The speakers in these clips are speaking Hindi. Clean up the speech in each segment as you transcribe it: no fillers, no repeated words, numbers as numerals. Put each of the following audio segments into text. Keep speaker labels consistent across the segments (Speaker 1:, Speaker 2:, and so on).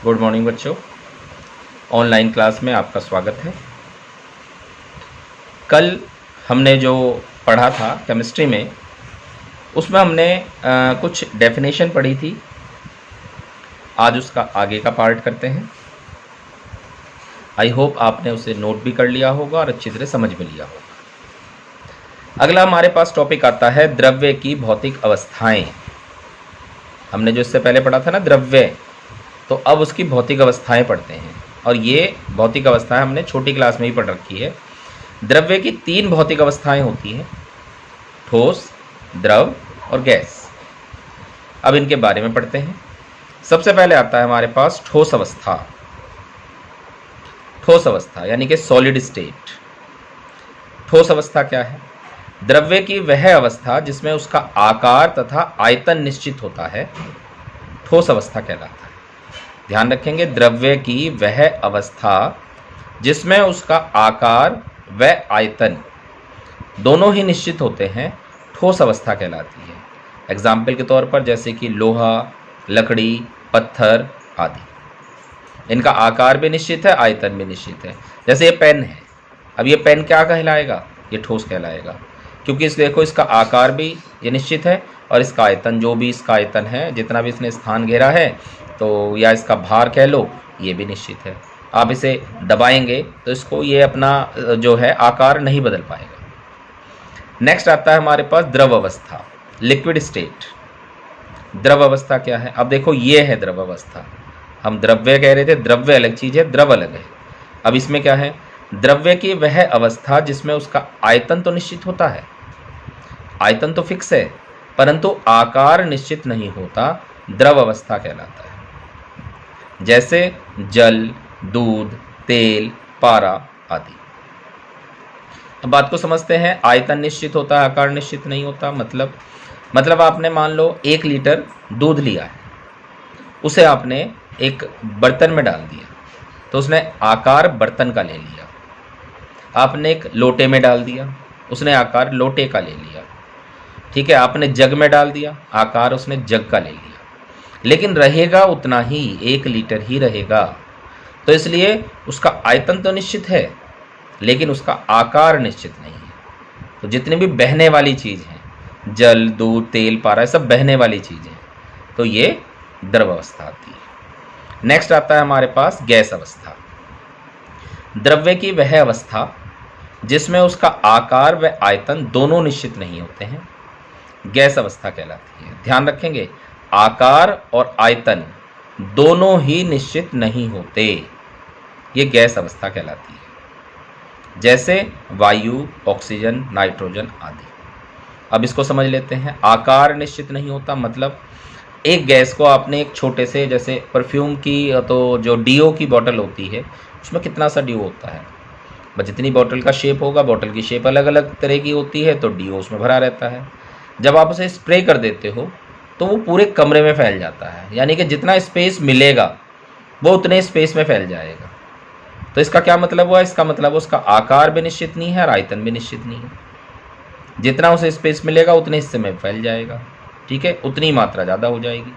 Speaker 1: गुड मॉर्निंग बच्चों। ऑनलाइन क्लास में आपका स्वागत है। कल हमने जो पढ़ा था केमिस्ट्री में, उसमें हमने कुछ डेफिनेशन पढ़ी थी। आज उसका आगे का पार्ट करते हैं। आई होप आपने उसे नोट भी कर लिया होगा और अच्छी तरह समझ भी लिया होगा। अगला हमारे पास टॉपिक आता है द्रव्य की भौतिक अवस्थाएं। हमने जो इससे पहले पढ़ा था ना द्रव्य, तो अब उसकी भौतिक अवस्थाएं पढ़ते हैं। और ये भौतिक अवस्थाएं हमने छोटी क्लास में ही पढ़ रखी है। द्रव्य की 3 भौतिक अवस्थाएं होती हैं, ठोस, द्रव और गैस। अब इनके बारे में पढ़ते हैं। सबसे पहले आता है हमारे पास ठोस अवस्था। ठोस अवस्था यानी कि सॉलिड स्टेट। ठोस अवस्था क्या है? द्रव्य की वह अवस्था जिसमें उसका आकार तथा आयतन निश्चित होता है, ठोस अवस्था कहलाता है। ध्यान रखेंगे, द्रव्य की वह अवस्था जिसमें उसका आकार व आयतन दोनों ही निश्चित होते हैं, ठोस अवस्था कहलाती है। एग्जाम्पल के तौर पर जैसे कि लोहा, लकड़ी, पत्थर आदि। इनका आकार भी निश्चित है, आयतन भी निश्चित है। जैसे ये पेन है, अब ये पेन क्या कहलाएगा? ये ठोस कहलाएगा, क्योंकि इस देखो इसका आकार भी ये निश्चित है और इसका आयतन, जो भी इसका आयतन है, जितना भी इसने स्थान घेरा है, तो या इसका भार कह लो, ये भी निश्चित है। आप इसे दबाएंगे तो इसको ये अपना जो है आकार नहीं बदल पाएगा। नेक्स्ट आता है हमारे पास द्रव अवस्था, लिक्विड स्टेट। द्रव अवस्था क्या है? अब देखो ये है द्रव अवस्था। हम द्रव्य कह रहे थे, द्रव्य अलग चीज़ है, द्रव अलग है। अब इसमें क्या है? द्रव्य की वह अवस्था जिसमें उसका आयतन तो निश्चित होता है, आयतन तो फिक्स है, परंतु आकार निश्चित नहीं होता, द्रव अवस्था कहलाता है। जैसे जल, दूध, तेल, पारा आदि। अब बात को समझते हैं। आयतन निश्चित होता है, आकार निश्चित नहीं होता। मतलब आपने मान लो 1 लीटर दूध लिया है, उसे आपने एक बर्तन में डाल दिया, तो उसने आकार बर्तन का ले लिया। आपने एक लोटे में डाल दिया, उसने आकार लोटे का ले लिया। ठीक है, आपने जग में डाल दिया, आकार उसने जग का ले लिया, लेकिन रहेगा उतना ही, 1 लीटर ही रहेगा। तो इसलिए उसका आयतन तो निश्चित है, लेकिन उसका आकार निश्चित नहीं है। तो जितनी भी बहने वाली चीज़ हैं, जल, दूध, तेल, पारा, सब बहने वाली चीज़ें, तो ये द्रव अवस्था आती है। नेक्स्ट आता है हमारे पास गैस अवस्था। द्रव्य की वह अवस्था जिसमें उसका आकार व आयतन दोनों निश्चित नहीं होते हैं, गैस अवस्था कहलाती है। ध्यान रखेंगे, आकार और आयतन दोनों ही निश्चित नहीं होते, ये गैस अवस्था कहलाती है। जैसे वायु, ऑक्सीजन, नाइट्रोजन आदि। अब इसको समझ लेते हैं। आकार निश्चित नहीं होता मतलब एक गैस को आपने एक छोटे से, जैसे परफ्यूम की, तो जो डीओ की बोतल होती है, उसमें कितना सा डीओ होता है? बस जितनी बोतल का शेप होगा, बोतल की शेप अलग अलग तरह की होती है, तो डीओ उसमें भरा रहता है। जब आप उसे स्प्रे कर देते हो तो वो पूरे कमरे में फैल जाता है, यानी कि जितना स्पेस मिलेगा वो उतने स्पेस में फैल जाएगा। तो इसका क्या मतलब हुआ? इसका मतलब उसका आकार भी निश्चित नहीं है और आयतन भी निश्चित नहीं है। जितना उसे स्पेस मिलेगा उतने हिस्से में फैल जाएगा, ठीक है, उतनी मात्रा ज़्यादा हो जाएगी।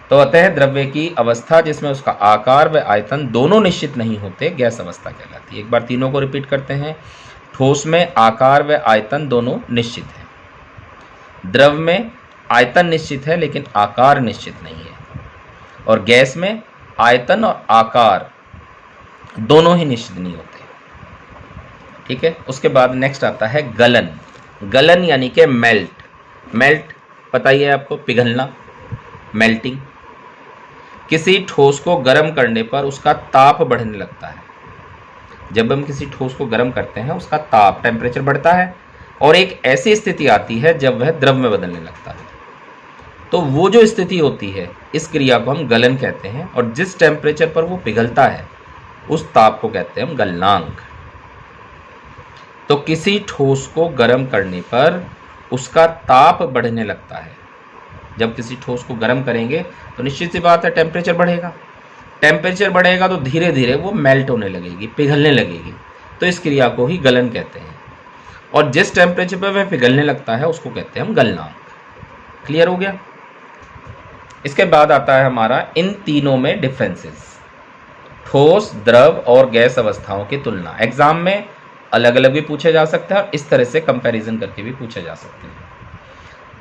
Speaker 1: तो अतः द्रव्य की अवस्था जिसमें उसका आकार व आयतन दोनों निश्चित नहीं होते, गैस अवस्था कहलाती है। एक बार तीनों को रिपीट करते हैं। ठोस में आकार व आयतन दोनों निश्चित है, द्रव में आयतन निश्चित है लेकिन आकार निश्चित नहीं है, और गैस में आयतन और आकार दोनों ही निश्चित नहीं होते। ठीक है, उसके बाद नेक्स्ट आता है गलन। गलन यानी कि मेल्ट पता ही है आपको, पिघलना, मेल्टिंग। किसी ठोस को गर्म करने पर उसका ताप बढ़ने लगता है। जब हम किसी ठोस को गर्म करते हैं, उसका ताप, टेम्परेचर बढ़ता है और एक ऐसी स्थिति आती है जब वह द्रव में बदलने लगता है। तो वो जो स्थिति होती है, इस क्रिया को हम गलन कहते हैं, और जिस टेम्परेचर पर वो पिघलता है उस ताप को कहते हैं हम गलनांक। तो किसी ठोस को गर्म करने पर उसका ताप बढ़ने लगता है। जब किसी ठोस को गर्म करेंगे तो निश्चित सी बात है टेम्परेचर बढ़ेगा। टेम्परेचर बढ़ेगा तो धीरे धीरे वो मेल्ट होने लगेगी, पिघलने लगेगी। तो इस क्रिया को ही गलन कहते हैं, और जिस टेम्परेचर पर वह पिघलने लगता है उसको कहते हैं हम गलनांक। क्लियर हो गया? इसके बाद आता है हमारा इन तीनों में डिफरेंसेस, ठोस, द्रव और गैस अवस्थाओं की तुलना। एग्जाम में अलग अलग भी पूछे जा सकते हैं और इस तरह से कंपैरिजन करके भी पूछे जा सकते हैं।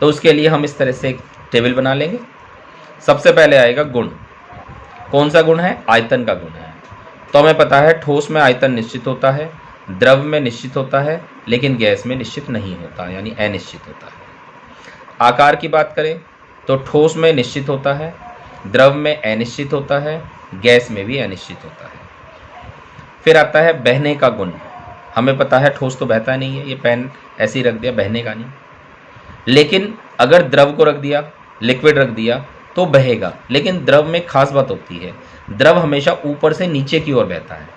Speaker 1: तो उसके लिए हम इस तरह से एक टेबल बना लेंगे। सबसे पहले आएगा गुण। कौन सा गुण है? आयतन का गुण है। तो हमें पता है ठोस में आयतन निश्चित होता है, द्रव में निश्चित होता है, लेकिन गैस में निश्चित नहीं होता, यानी अनिश्चित होता है। आकार की बात करें तो ठोस में निश्चित होता है, द्रव में अनिश्चित होता है, गैस में भी अनिश्चित होता है। फिर आता है बहने का गुण। हमें पता है ठोस तो बहता नहीं है, ये पेन ऐसे ही रख दिया, बहने का नहीं। लेकिन अगर द्रव को रख दिया, लिक्विड रख दिया तो बहेगा। लेकिन द्रव में खास बात होती है, द्रव हमेशा ऊपर से नीचे की ओर बहता है।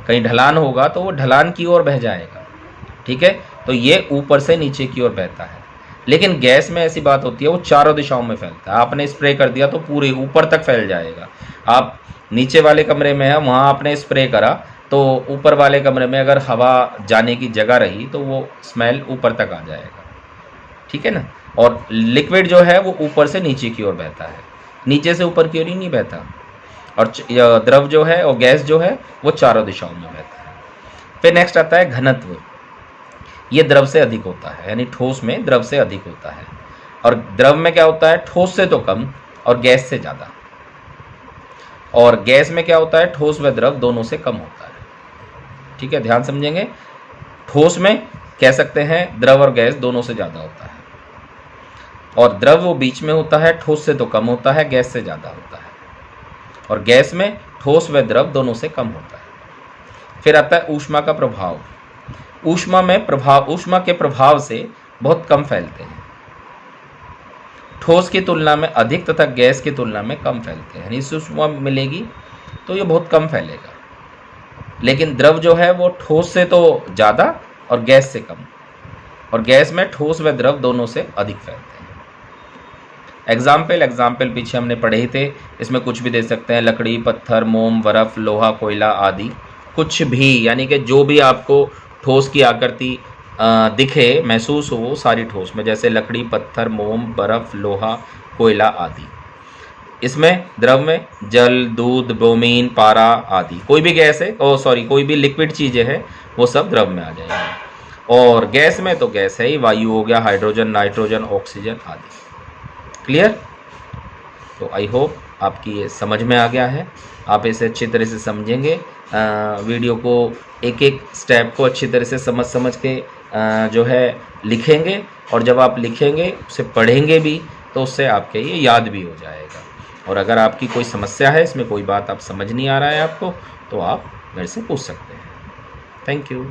Speaker 1: कहीं ढलान होगा तो वो ढलान की ओर बह जाएगा, ठीक है, तो ये ऊपर से नीचे की ओर बहता है। लेकिन गैस में ऐसी बात होती है, वो चारों दिशाओं में फैलता है। आपने स्प्रे कर दिया तो पूरे ऊपर तक फैल जाएगा। आप नीचे वाले कमरे में है, वहाँ आपने स्प्रे करा तो ऊपर वाले कमरे में अगर हवा जाने की जगह रही तो वो स्मेल ऊपर तक आ जाएगा, ठीक है ना। और लिक्विड जो है वो ऊपर से नीचे की ओर बहता है, नीचे से ऊपर की ओर ही नहीं बहता। और द्रव जो है और गैस जो है वो चारों दिशाओं में बहता है। फिर नेक्स्ट आता है घनत्व। ये द्रव से अधिक होता है, यानी ठोस में द्रव से अधिक होता है। और द्रव में क्या होता है? ठोस से तो कम और गैस से ज़्यादा। और गैस में क्या होता है? ठोस व द्रव दोनों से कम होता है, ठीक है, ध्यान समझेंगे। ठोस में कह सकते हैं द्रव और गैस दोनों से ज़्यादा होता है, और द्रव वो बीच में होता है, ठोस से तो कम होता है, गैस से ज़्यादा होता है। और गैस में ठोस व द्रव दोनों से कम होता है। फिर आता है ऊष्मा का प्रभाव। ऊष्मा के प्रभाव से बहुत कम फैलते हैं, ठोस की तुलना में अधिक तथा गैस की तुलना में कम फैलते हैं। यानी ऊष्मा मिलेगी तो ये बहुत कम फैलेगा। लेकिन द्रव जो है वो ठोस से तो ज़्यादा और गैस से कम, और गैस में ठोस व द्रव दोनों से अधिक फैलते हैं। एग्जाम्पल पीछे हमने पढ़े ही थे, इसमें कुछ भी दे सकते हैं, लकड़ी, पत्थर, मोम, बर्फ, लोहा, कोयला आदि। कुछ भी, यानी कि जो भी आपको ठोस की आकृति दिखे, महसूस हो, वो सारी ठोस में, जैसे लकड़ी, पत्थर, मोम, बर्फ, लोहा, कोयला आदि। इसमें द्रव में जल, दूध, ब्रोमीन, पारा आदि। कोई भी गैस है, कोई भी लिक्विड चीज़ें हैं वो सब द्रव में आ जाएंगी। और गैस में तो गैस है ही, वायु हो गया, हाइड्रोजन, नाइट्रोजन, ऑक्सीजन आदि। क्लियर? तो आई होप आपकी ये समझ में आ गया है। आप इसे अच्छी तरह से समझेंगे, वीडियो को एक एक स्टेप को अच्छी तरह से समझ के जो है लिखेंगे, और जब आप लिखेंगे उसे पढ़ेंगे भी तो उससे आपके ये याद भी हो जाएगा। और अगर आपकी कोई समस्या है, इसमें कोई बात आप समझ नहीं आ रहा है आपको, तो आप मेरे से पूछ सकते हैं। Thank you.